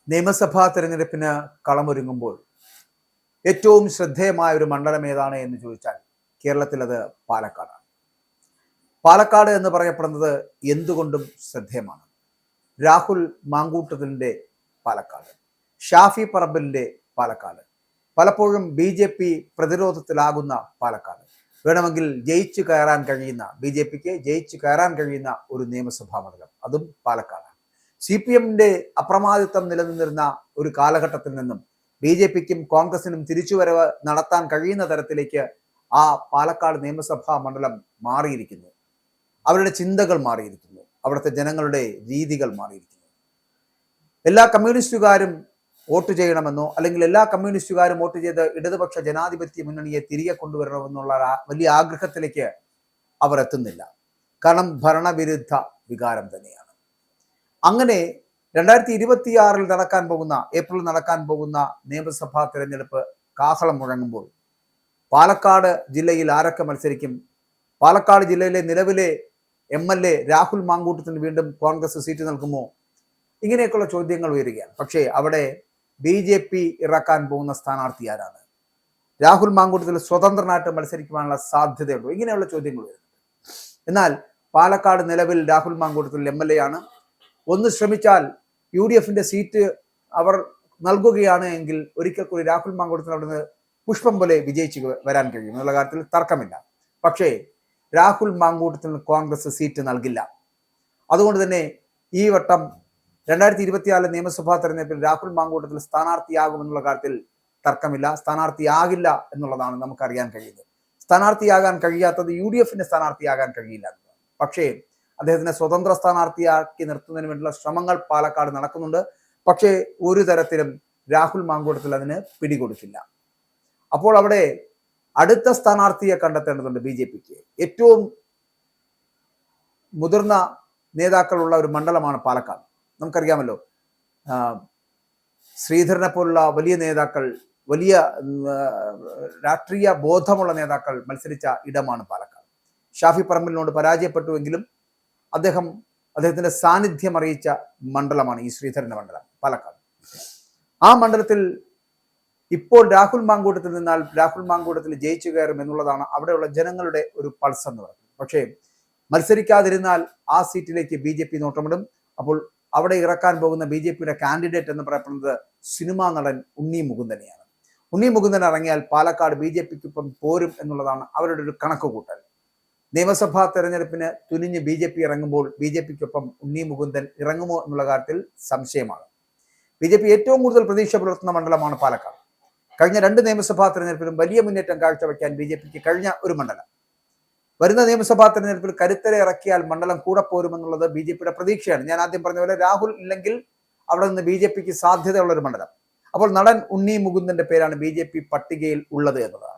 നിയമസഭാ തെരഞ്ഞെടുപ്പിന് കളമൊരുങ്ങുമ്പോൾ ഏറ്റവും ശ്രദ്ധേയമായ ഒരു മണ്ഡലം ഏതാണ് എന്ന് ചോദിച്ചാൽ കേരളത്തിൽ അത് പാലക്കാടാണ്. പാലക്കാട് എന്ന് പറയപ്പെടുന്നത് എന്തുകൊണ്ടും ശ്രദ്ധേയമാണ്. രാഹുൽ മാങ്കൂട്ടത്തിലിൻ്റെ പാലക്കാട്, ഷാഫി പറമ്പലിൻ്റെ പാലക്കാട്, പലപ്പോഴും BJP പ്രതിരോധത്തിലാകുന്ന പാലക്കാട്, വേണമെങ്കിൽ ജയിച്ചു കയറാൻ കഴിയുന്ന BJPക്ക് ജയിച്ചു കയറാൻ കഴിയുന്ന ഒരു നിയമസഭാ മണ്ഡലം, അതും പാലക്കാടാണ്. CPMന്റെ അപ്രമാദിത്വം നിലനിന്നിരുന്ന ഒരു കാലഘട്ടത്തിൽ നിന്നും BJPക്കും കോൺഗ്രസിനും തിരിച്ചുവരവ് നടത്താൻ കഴിയുന്ന തരത്തിലേക്ക് ആ പാലക്കാട് നിയമസഭാ മണ്ഡലം മാറിയിരിക്കുന്നു. അവരുടെ ചിന്തകൾ മാറിയിരിക്കുന്നു, അവിടുത്തെ ജനങ്ങളുടെ രീതികൾ മാറിയിരിക്കുന്നു. എല്ലാ കമ്മ്യൂണിസ്റ്റുകാരും വോട്ട് ചെയ്യണമെന്നോ അല്ലെങ്കിൽ എല്ലാ കമ്മ്യൂണിസ്റ്റുകാരും വോട്ട് ചെയ്ത് ഇടതുപക്ഷ ജനാധിപത്യ മുന്നണിയെ തിരികെ കൊണ്ടുവരണമെന്നുള്ള വലിയ ആഗ്രഹത്തിലേക്ക് അവർ എത്തുന്നില്ല. കാരണം ഭരണവിരുദ്ധ വികാരം തന്നെയാണ്. അങ്ങനെ 2026 നടക്കാൻ പോകുന്ന ഏപ്രിൽ നടക്കാൻ പോകുന്ന നിയമസഭാ തെരഞ്ഞെടുപ്പ് കാഹളം മുഴങ്ങുമ്പോൾ പാലക്കാട് ജില്ലയിൽ ആരൊക്കെ മത്സരിക്കും? പാലക്കാട് ജില്ലയിലെ നിലവിലെ MLA രാഹുൽ മാങ്കൂട്ടത്തിന് വീണ്ടും കോൺഗ്രസ് സീറ്റ് നൽകുമോ? ഇങ്ങനെയൊക്കെയുള്ള ചോദ്യങ്ങൾ ഉയരുകയാണ്. പക്ഷേ അവിടെ BJP ഇറക്കാൻ പോകുന്ന സ്ഥാനാർത്ഥി ആരാണ്? രാഹുൽ മാങ്കൂട്ടത്തിൽ സ്വതന്ത്രനായിട്ട് മത്സരിക്കുവാനുള്ള സാധ്യതയുണ്ടോ? ഇങ്ങനെയുള്ള ചോദ്യങ്ങൾ വരുന്നുണ്ട്. എന്നാൽ പാലക്കാട് നിലവിൽ രാഹുൽ മാങ്കൂട്ടത്തിൽ MLA ആണ്. ഒന്ന് ശ്രമിച്ചാൽ UDFന്റെ സീറ്റ് അവർ നൽകുകയാണ് എങ്കിൽ ഒരിക്കൽ കൂടി രാഹുൽ മാങ്കൂട്ടത്തിൽ അവിടുന്ന് പുഷ്പം പോലെ വിജയിച്ച് വരാൻ കഴിയും എന്നുള്ള കാര്യത്തിൽ തർക്കമില്ല. പക്ഷേ രാഹുൽ മാങ്കൂട്ടത്തിന് കോൺഗ്രസ് സീറ്റ് നൽകില്ല. അതുകൊണ്ട് തന്നെ ഈ വട്ടം 2024 നിയമസഭാ തെരഞ്ഞെടുപ്പിൽ രാഹുൽ മാങ്കൂട്ടത്തിൽ സ്ഥാനാർത്ഥിയാകുമെന്നുള്ള കാര്യത്തിൽ തർക്കമില്ല. സ്ഥാനാർത്ഥിയാകില്ല എന്നുള്ളതാണ് നമുക്കറിയാൻ കഴിയുന്നത്. സ്ഥാനാർത്ഥിയാകാൻ കഴിയാത്തത് UDFന്റെ സ്ഥാനാർത്ഥിയാകാൻ കഴിയില്ല. പക്ഷേ അദ്ദേഹത്തിനെ സ്വതന്ത്ര സ്ഥാനാർത്ഥിയാക്കി നിർത്തുന്നതിന് വേണ്ടിയുള്ള ശ്രമങ്ങൾ പാലക്കാട് നടക്കുന്നുണ്ട്. പക്ഷേ ഒരു തരത്തിലും രാഹുൽ മാങ്കൂട്ടത്തിൽ അതിന് പിടികൊടുക്കില്ല. അപ്പോൾ അവിടെ അടുത്ത സ്ഥാനാർത്ഥിയെ കണ്ടെത്തേണ്ടതുണ്ട് BJPക്ക്. ഏറ്റവും മുതിർന്ന നേതാക്കളുള്ള ഒരു മണ്ഡലമാണ് പാലക്കാട്. നമുക്കറിയാമല്ലോ, ശ്രീധരനെ പോലുള്ള വലിയ നേതാക്കൾ, വലിയ രാഷ്ട്രീയ ബോധമുള്ള നേതാക്കൾ മത്സരിച്ച ഇടമാണ് പാലക്കാട്. ഷാഫി പറമ്പലിനോട് പരാജയപ്പെട്ടുവെങ്കിലും അദ്ദേഹത്തിന്റെ സാന്നിധ്യം അറിയിച്ച മണ്ഡലമാണ് ഈ ശ്രീധരന്റെ മണ്ഡലം പാലക്കാട്. ആ മണ്ഡലത്തിൽ ഇപ്പോൾ രാഹുൽ മാങ്കൂട്ടത്തിൽ നിന്നാൽ രാഹുൽ മാങ്കൂട്ടത്തിൽ ജയിച്ചു കയറും എന്നുള്ളതാണ് അവിടെയുള്ള ജനങ്ങളുടെ ഒരു പൾസ് എന്ന് പറയുന്നത്. പക്ഷേ മത്സരിക്കാതിരുന്നാൽ ആ സീറ്റിലേക്ക് BJP നോട്ടമിടും. അപ്പോൾ അവിടെ ഇറക്കാൻ പോകുന്ന BJPയുടെ കാൻഡിഡേറ്റ് എന്ന് പറയപ്പെടുന്നത് സിനിമാ നടൻ ഉണ്ണി മുകുന്ദനെയാണ്. ഉണ്ണി മുകുന്ദൻ ഇറങ്ങിയാൽ പാലക്കാട് BJPക്കൊപ്പം പോരും എന്നുള്ളതാണ് അവരുടെ ഒരു കണക്കുകൂട്ടൽ. നിയമസഭാ തെരഞ്ഞെടുപ്പിന് തുനിഞ്ഞ് BJP ഇറങ്ങുമ്പോൾ BJPക്കൊപ്പം ഉണ്ണി മുകുന്ദൻ ഇറങ്ങുമോ എന്നുള്ള കാര്യത്തിൽ സംശയമാണ്. BJP ഏറ്റവും കൂടുതൽ പ്രതീക്ഷ പുലർത്തുന്ന മണ്ഡലമാണ് പാലക്കാട്. കഴിഞ്ഞ 2 നിയമസഭാ തെരഞ്ഞെടുപ്പിലും വലിയ മുന്നേറ്റം കാഴ്ചവെക്കാൻ BJPക്ക് കഴിഞ്ഞ ഒരു മണ്ഡലം. വരുന്ന നിയമസഭാ തെരഞ്ഞെടുപ്പിൽ കരുത്തരെ ഇറക്കിയാൽ മണ്ഡലം കൂടെ പോരുമെന്നുള്ളത് BJPയുടെ പ്രതീക്ഷയാണ്. ഞാൻ ആദ്യം പറഞ്ഞ പോലെ രാഹുൽ ഇല്ലെങ്കിൽ അവിടെ നിന്ന് BJPക്ക് സാധ്യതയുള്ള ഒരു മണ്ഡലം. അപ്പോൾ നടൻ ഉണ്ണി മുകുന്ദന്റെ പേരാണ് BJP പട്ടികയിൽ ഉള്ളത് എന്നതാണ്.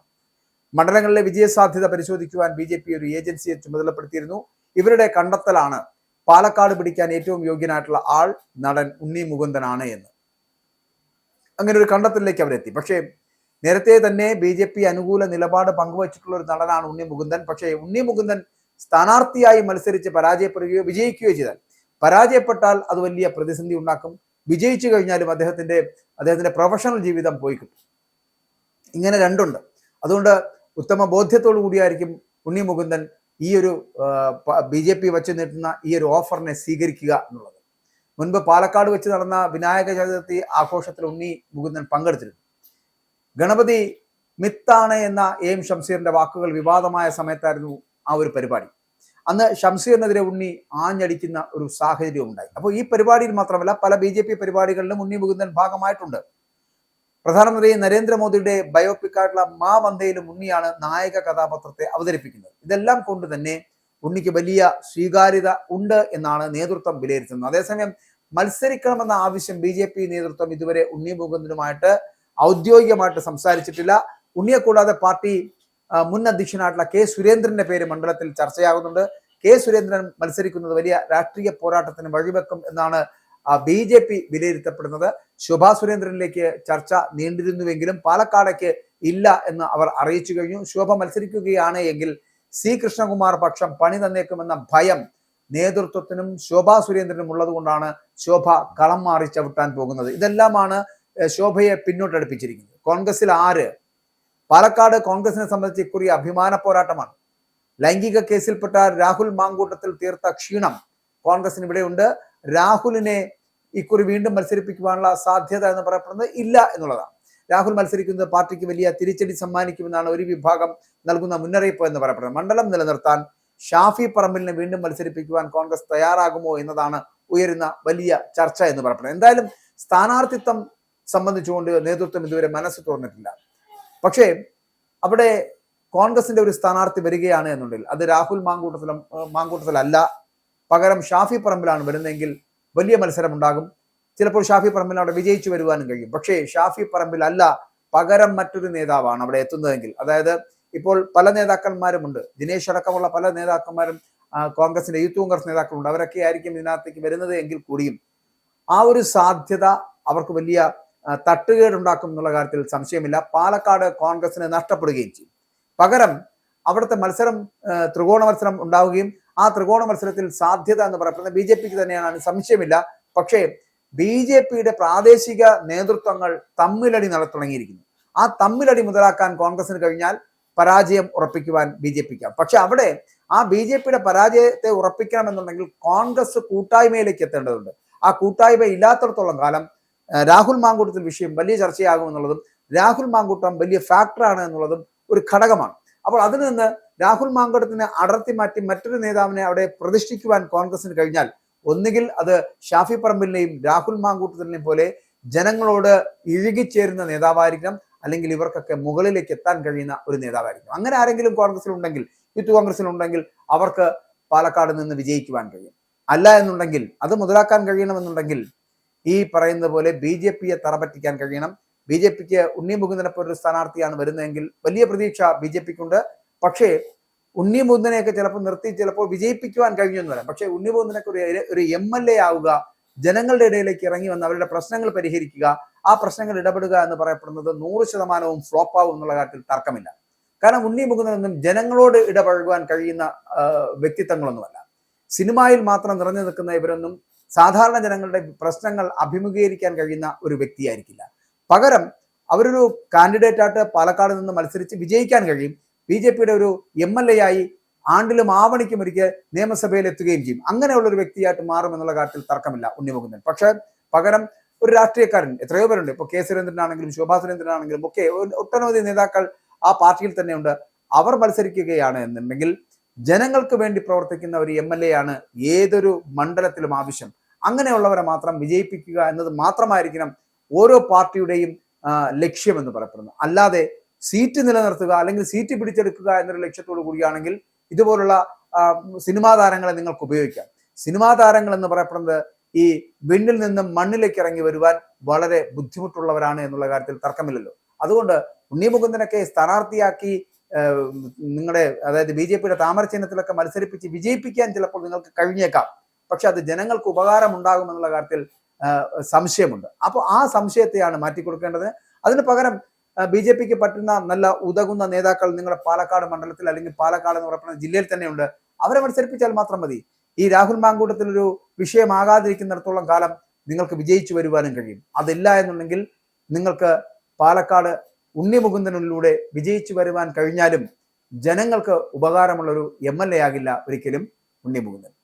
മണ്ഡലങ്ങളിലെ വിജയസാധ്യത പരിശോധിക്കുവാൻ BJP ഒരു ഏജൻസിയെ ചുമതലപ്പെടുത്തിയിരുന്നു. ഇവരുടെ കണ്ടെത്തലാണ് പാലക്കാട് പിടിക്കാൻ ഏറ്റവും യോഗ്യനായിട്ടുള്ള ആൾ നടൻ ഉണ്ണി മുകുന്ദനാണ് എന്ന്. അങ്ങനെ ഒരു കണ്ടെത്തലിലേക്ക് അവരെത്തി. പക്ഷേ നേരത്തെ തന്നെ BJP അനുകൂല നിലപാട് പങ്കുവച്ചിട്ടുള്ള ഒരു നടനാണ് ഉണ്ണി മുകുന്ദൻ. പക്ഷേ ഉണ്ണി മുകുന്ദൻ സ്ഥാനാർത്ഥിയായി മത്സരിച്ച് പരാജയപ്പെടുകയോ വിജയിക്കുകയോ ചെയ്താൽ, പരാജയപ്പെട്ടാൽ അത് വലിയ പ്രതിസന്ധി ഉണ്ടാക്കും. വിജയിച്ചു കഴിഞ്ഞാലും അദ്ദേഹത്തിന്റെ പ്രൊഫഷണൽ ജീവിതം പോയി കിട്ടും. ഇങ്ങനെ രണ്ടുണ്ട്. അതുകൊണ്ട് ഉത്തമ ബോധ്യത്തോടു കൂടിയായിരിക്കും ഉണ്ണി മുകുന്ദൻ ഈ ഒരു BJP വെച്ച് നീട്ടുന്ന ഈ ഒരു ഓഫറിനെ സ്വീകരിക്കുക എന്നുള്ളത്. മുൻപ് പാലക്കാട് വെച്ച് നടന്ന വിനായക ചതുർത്ഥി ആഘോഷത്തിൽ ഉണ്ണി മുകുന്ദൻ പങ്കെടുത്തിരുന്നു. ഗണപതി മിത്താണ് എന്ന AM ഷംസീറിന്റെ വാക്കുകൾ വിവാദമായ സമയത്തായിരുന്നു ആ ഒരു പരിപാടി. അന്ന് ഷംസീറിനെതിരെ ഉണ്ണി ആഞ്ഞടിക്കുന്ന ഒരു സാഹചര്യം ഉണ്ടായി. അപ്പോൾ ഈ പരിപാടിയിൽ മാത്രമല്ല പല BJP പരിപാടികളിലും ഉണ്ണി മുകുന്ദൻ ഭാഗമായിട്ടുണ്ട്. പ്രധാനമന്ത്രി നരേന്ദ്രമോദിയുടെ ബയോപിക്കായിട്ടുള്ള മാ വന്ദയിലും ഉണ്ണിയാണ് നായക കഥാപാത്രത്തെ അവതരിപ്പിക്കുന്നത്. ഇതെല്ലാം കൊണ്ട് തന്നെ ഉണ്ണിക്ക് വലിയ സ്വീകാര്യത ഉണ്ട് എന്നാണ് നേതൃത്വം വിലയിരുത്തുന്നത്. അതേസമയം മത്സരിക്കണമെന്ന ആവശ്യം BJP നേതൃത്വം ഇതുവരെ ഉണ്ണി മുകുന്ദനുമായിട്ട് ഔദ്യോഗികമായിട്ട് സംസാരിച്ചിട്ടില്ല. ഉണ്ണിയെ കൂടാതെ പാർട്ടി മുൻ അധ്യക്ഷനായിട്ടുള്ള K സുരേന്ദ്രന്റെ പേര് മണ്ഡലത്തിൽ ചർച്ചയാകുന്നുണ്ട്. K സുരേന്ദ്രൻ മത്സരിക്കുന്നത് വലിയ രാഷ്ട്രീയ പോരാട്ടത്തിന് വഴിവെക്കും എന്നാണ് BJP വിലയിരുത്തപ്പെടുന്നത്. ശോഭാ സുരേന്ദ്രനിലേക്ക് ചർച്ച നീണ്ടിരുന്നുവെങ്കിലും പാലക്കാടേക്ക് ഇല്ല എന്ന് അവർ അറിയിച്ചു കഴിഞ്ഞു. ശോഭ മത്സരിക്കുകയാണ് എങ്കിൽ C കൃഷ്ണകുമാർ പക്ഷം പണി തന്നേക്കുമെന്ന ഭയം നേതൃത്വത്തിനും ശോഭാ സുരേന്ദ്രനും ഉള്ളത് കൊണ്ടാണ് ശോഭ കളം മാറി ചവിട്ടാൻ പോകുന്നത്. ഇതെല്ലാമാണ് ശോഭയെ പിന്നോട്ടടുപ്പിച്ചിരിക്കുന്നത്. കോൺഗ്രസിൽ ആര്? പാലക്കാട് കോൺഗ്രസിനെ സംബന്ധിച്ച് ഇക്കുറി അഭിമാന പോരാട്ടമാണ്. ലൈംഗിക കേസിൽപ്പെട്ട രാഹുൽ മാങ്കൂട്ടത്തിൽ തീർത്ത ക്ഷീണം കോൺഗ്രസിന് ഇവിടെയുണ്ട്. രാഹുലിനെ ഇക്കുറി വീണ്ടും മത്സരിപ്പിക്കുവാനുള്ള സാധ്യത എന്ന് പറയപ്പെടുന്നത് ഇല്ല എന്നുള്ളതാണ്. രാഹുൽ മത്സരിക്കുന്നത് പാർട്ടിക്ക് വലിയ തിരിച്ചടി സമ്മാനിക്കുമെന്നാണ് ഒരു വിഭാഗം നൽകുന്ന മുന്നറിയിപ്പ് എന്ന് പറയപ്പെടുന്നത്. മണ്ഡലം നിലനിർത്താൻ ഷാഫി പറമ്പിലിനെ വീണ്ടും മത്സരിപ്പിക്കുവാൻ കോൺഗ്രസ് തയ്യാറാകുമോ എന്നതാണ് ഉയരുന്ന വലിയ ചർച്ച എന്ന് പറയപ്പെടുന്നത്. എന്തായാലും സ്ഥാനാർത്ഥിത്വം സംബന്ധിച്ചുകൊണ്ട് നേതൃത്വം ഇതുവരെ മനസ്സ് തുറന്നിട്ടില്ല. പക്ഷേ അവിടെ കോൺഗ്രസിന്റെ ഒരു സ്ഥാനാർത്ഥി വരികയാണ് എന്നുണ്ടെങ്കിൽ അത് രാഹുൽ മാങ്കൂട്ടത്തിലല്ല, പകരം ഷാഫി പറമ്പിലാണ് വരുന്നതെങ്കിൽ വലിയ മത്സരം ഉണ്ടാകും. ചിലപ്പോൾ ഷാഫി പറമ്പിൽ അവിടെ വിജയിച്ചു വരുവാനും കഴിയും. പക്ഷേ ഷാഫി പറമ്പിൽ അല്ല, പകരം മറ്റൊരു നേതാവാണ് അവിടെ എത്തുന്നതെങ്കിൽ, അതായത് ഇപ്പോൾ പല നേതാക്കന്മാരുമുണ്ട്, ദിനേശ് അടക്കമുള്ള പല നേതാക്കന്മാരും കോൺഗ്രസിന്റെ യൂത്ത് കോൺഗ്രസ് നേതാക്കളുണ്ട്, അവരൊക്കെ ആയിരിക്കും ഇതിനകത്തേക്ക് വരുന്നത് എങ്കിൽ കൂടിയും ആ ഒരു സാധ്യത അവർക്ക് വലിയ തട്ടുകേടുണ്ടാക്കും എന്നുള്ള കാര്യത്തിൽ സംശയമില്ല. പാലക്കാട് കോൺഗ്രസിന് നഷ്ടപ്പെടുകയും ചെയ്യും. പകരം അവിടുത്തെ മത്സരം ത്രികോണ മത്സരം ഉണ്ടാവുകയും ആ ത്രികോണ മത്സരത്തിൽ സാധ്യത എന്ന് പറയപ്പെടുന്നത് ബി ജെ പിക്ക് തന്നെയാണ്, സംശയമില്ല. പക്ഷേ ബി ജെ പിയുടെ പ്രാദേശിക നേതൃത്വങ്ങൾ തമ്മിലടി നടത്തുടങ്ങിയിരിക്കുന്നു. ആ തമ്മിലടി മുതലാക്കാൻ കോൺഗ്രസിന് കഴിഞ്ഞാൽ പരാജയം ഉറപ്പിക്കുവാൻ ബി ജെ പിക്ക്. പക്ഷെ അവിടെ ആ ബി ജെ പിയുടെ പരാജയത്തെ ഉറപ്പിക്കണമെന്നുണ്ടെങ്കിൽ കോൺഗ്രസ് കൂട്ടായ്മയിലേക്ക് എത്തേണ്ടതുണ്ട്. ആ കൂട്ടായ്മ ഇല്ലാത്തടത്തോളം കാലം രാഹുൽ മാങ്കൂട്ടത്തിൽ വിഷയം വലിയ ചർച്ചയാകുമെന്നുള്ളതും രാഹുൽ മാങ്കൂട്ടം വലിയ ഫാക്ടറാണ് എന്നുള്ളതും ഒരു ഘടകമാണ്. അപ്പോൾ അതിൽ നിന്ന് രാഹുൽ മാങ്കൂട്ടത്തിനെ അടർത്തി മാറ്റി മറ്റൊരു നേതാവിനെ അവിടെ പ്രതിഷ്ഠിക്കുവാൻ കോൺഗ്രസിന് കഴിഞ്ഞാൽ ഒന്നുകിൽ അത് ഷാഫി പറമ്പിലിനെയും രാഹുൽ മാങ്കൂട്ടത്തിനെയും പോലെ ജനങ്ങളോട് ഇഴുകിച്ചേരുന്ന നേതാവായിരിക്കണം, അല്ലെങ്കിൽ ഇവർക്കൊക്കെ മുകളിലേക്ക് എത്താൻ കഴിയുന്ന ഒരു നേതാവായിരിക്കും. അങ്ങനെ ആരെങ്കിലും കോൺഗ്രസിലുണ്ടെങ്കിൽ, യൂത്ത് കോൺഗ്രസിലുണ്ടെങ്കിൽ അവർക്ക് പാലക്കാട് നിന്ന് വിജയിക്കുവാൻ കഴിയും. അല്ല എന്നുണ്ടെങ്കിൽ, അത് മുതലാക്കാൻ കഴിയണമെന്നുണ്ടെങ്കിൽ ഈ പറയുന്നത് പോലെ ബി ജെ പിയെ തറപറ്റിക്കാൻ കഴിയണം. ബി ജെ പിക്ക് ഉണ്ണി മുകുന്ദനെ പോലൊരു സ്ഥാനാർത്ഥിയാണ് വരുന്നതെങ്കിൽ വലിയ പ്രതീക്ഷ ബി ജെ പിക്കുണ്ട്. പക്ഷേ ഉണ്ണി മുകുന്ദനെയൊക്കെ ചിലപ്പോൾ നിർത്തി ചിലപ്പോൾ വിജയിപ്പിക്കുവാൻ കഴിഞ്ഞെന്ന് പറയാം. പക്ഷേ ഉണ്ണി മുകുന്ദനൊക്കെ ഒരു MLA ആവുക, ജനങ്ങളുടെ ഇടയിലേക്ക് ഇറങ്ങി വന്ന് അവരുടെ പ്രശ്നങ്ങൾ പരിഹരിക്കുക, ആ പ്രശ്നങ്ങൾ ഇടപെടുക എന്ന് പറയപ്പെടുന്നത് 100% ഫ്ലോപ്പാവും എന്നുള്ള കാര്യത്തിൽ തർക്കമില്ല. കാരണം ഉണ്ണി മുകുന്ദനൊന്നും ജനങ്ങളോട് ഇടപഴകുവാൻ കഴിയുന്ന വ്യക്തിത്വങ്ങളൊന്നുമല്ല. സിനിമയിൽ മാത്രം നിറഞ്ഞു നിൽക്കുന്ന ഇവരൊന്നും സാധാരണ ജനങ്ങളുടെ പ്രശ്നങ്ങൾ അഭിമുഖീകരിക്കാൻ കഴിയുന്ന ഒരു വ്യക്തിയായിരിക്കില്ല. പകരം അവരൊരു കാൻഡിഡേറ്റ് ആയിട്ട് പാലക്കാട് നിന്ന് മത്സരിച്ച് വിജയിക്കാൻ കഴിയും. ബി ജെ പിയുടെ ഒരു MLA ആയി ആണ്ടിലും ആവണിക്കും ഒരിക്കൽ നിയമസഭയിൽ എത്തുകയും ചെയ്യും. അങ്ങനെയുള്ള ഒരു വ്യക്തിയായിട്ട് മാറും എന്നുള്ള കാര്യത്തിൽ തർക്കമില്ല ഉണ്ണി മുകുന്ദൻ. പക്ഷെ പകരം ഒരു രാഷ്ട്രീയക്കാരൻ, എത്രയോ പേരുണ്ട്, ഇപ്പൊ കെ സുരേന്ദ്രനാണെങ്കിലും ശോഭാ സുരേന്ദ്രനാണെങ്കിലും ഒക്കെ ഒട്ടനവധി നേതാക്കൾ ആ പാർട്ടിയിൽ തന്നെയുണ്ട്. അവർ മത്സരിക്കുകയാണ് എന്നുണ്ടെങ്കിൽ ജനങ്ങൾക്ക് വേണ്ടി പ്രവർത്തിക്കുന്ന ഒരു MLA ആണ് ഏതൊരു മണ്ഡലത്തിലും ആവശ്യം. അങ്ങനെയുള്ളവരെ മാത്രം വിജയിപ്പിക്കുക എന്നത് മാത്രമായിരിക്കണം ഓരോ പാർട്ടിയുടെയും ലക്ഷ്യം എന്ന് പറയപ്പെടുന്നു. അല്ലാതെ സീറ്റ് നിലനിർത്തുക അല്ലെങ്കിൽ സീറ്റ് പിടിച്ചെടുക്കുക എന്നൊരു ലക്ഷ്യത്തോടു കൂടിയാണെങ്കിൽ ഇതുപോലുള്ള സിനിമാ താരങ്ങളെ നിങ്ങൾക്ക് ഉപയോഗിക്കാം. സിനിമാ താരങ്ങൾ എന്ന് പറയപ്പെടുന്നത് ഈ വിണ്ണിൽ നിന്നും മണ്ണിലേക്ക് ഇറങ്ങി വരുവാൻ വളരെ ബുദ്ധിമുട്ടുള്ളവരാണ് എന്നുള്ള കാര്യത്തിൽ തർക്കമില്ലല്ലോ. അതുകൊണ്ട് ഉണ്ണി മുകുന്ദനൊക്കെ സ്ഥാനാർത്ഥിയാക്കി നിങ്ങളുടെ, അതായത് ബി ജെ പിയുടെ താമര ചിഹ്നത്തിലൊക്കെ മത്സരിപ്പിച്ച് വിജയിപ്പിക്കാൻ ചിലപ്പോൾ നിങ്ങൾക്ക് കഴിഞ്ഞേക്കാം. പക്ഷെ അത് ജനങ്ങൾക്ക് ഉപകാരം ഉണ്ടാകുമെന്നുള്ള കാര്യത്തിൽ സംശയമുണ്ട്. അപ്പോൾ ആ സംശയത്തെയാണ് മാറ്റിക്കൊടുക്കേണ്ടത്. അതിന് പകരം ബി ജെ പിക്ക് പറ്റുന്ന നല്ല ഉതകുന്ന നേതാക്കൾ നിങ്ങളുടെ പാലക്കാട് മണ്ഡലത്തിൽ അല്ലെങ്കിൽ പാലക്കാട് എന്ന് പറയുന്ന ജില്ലയിൽ തന്നെയുണ്ട്. അവരെ മത്സരിപ്പിച്ചാൽ മാത്രം മതി. ഈ രാഹുൽ മാങ്കൂട്ടത്തിൽ ഒരു വിഷയമാകാതിരിക്കുന്നിടത്തോളം കാലം നിങ്ങൾക്ക് വിജയിച്ചു വരുവാനും കഴിയും. അതില്ല എന്നുണ്ടെങ്കിൽ നിങ്ങൾക്ക് പാലക്കാട് ഉണ്ണി മുകുന്ദനിലൂടെ വിജയിച്ചു വരുവാൻ കഴിഞ്ഞാലും ജനങ്ങൾക്ക് ഉപകാരമുള്ളൊരു MLA ആകില്ല ഒരിക്കലും ഉണ്ണി മുകുന്ദൻ.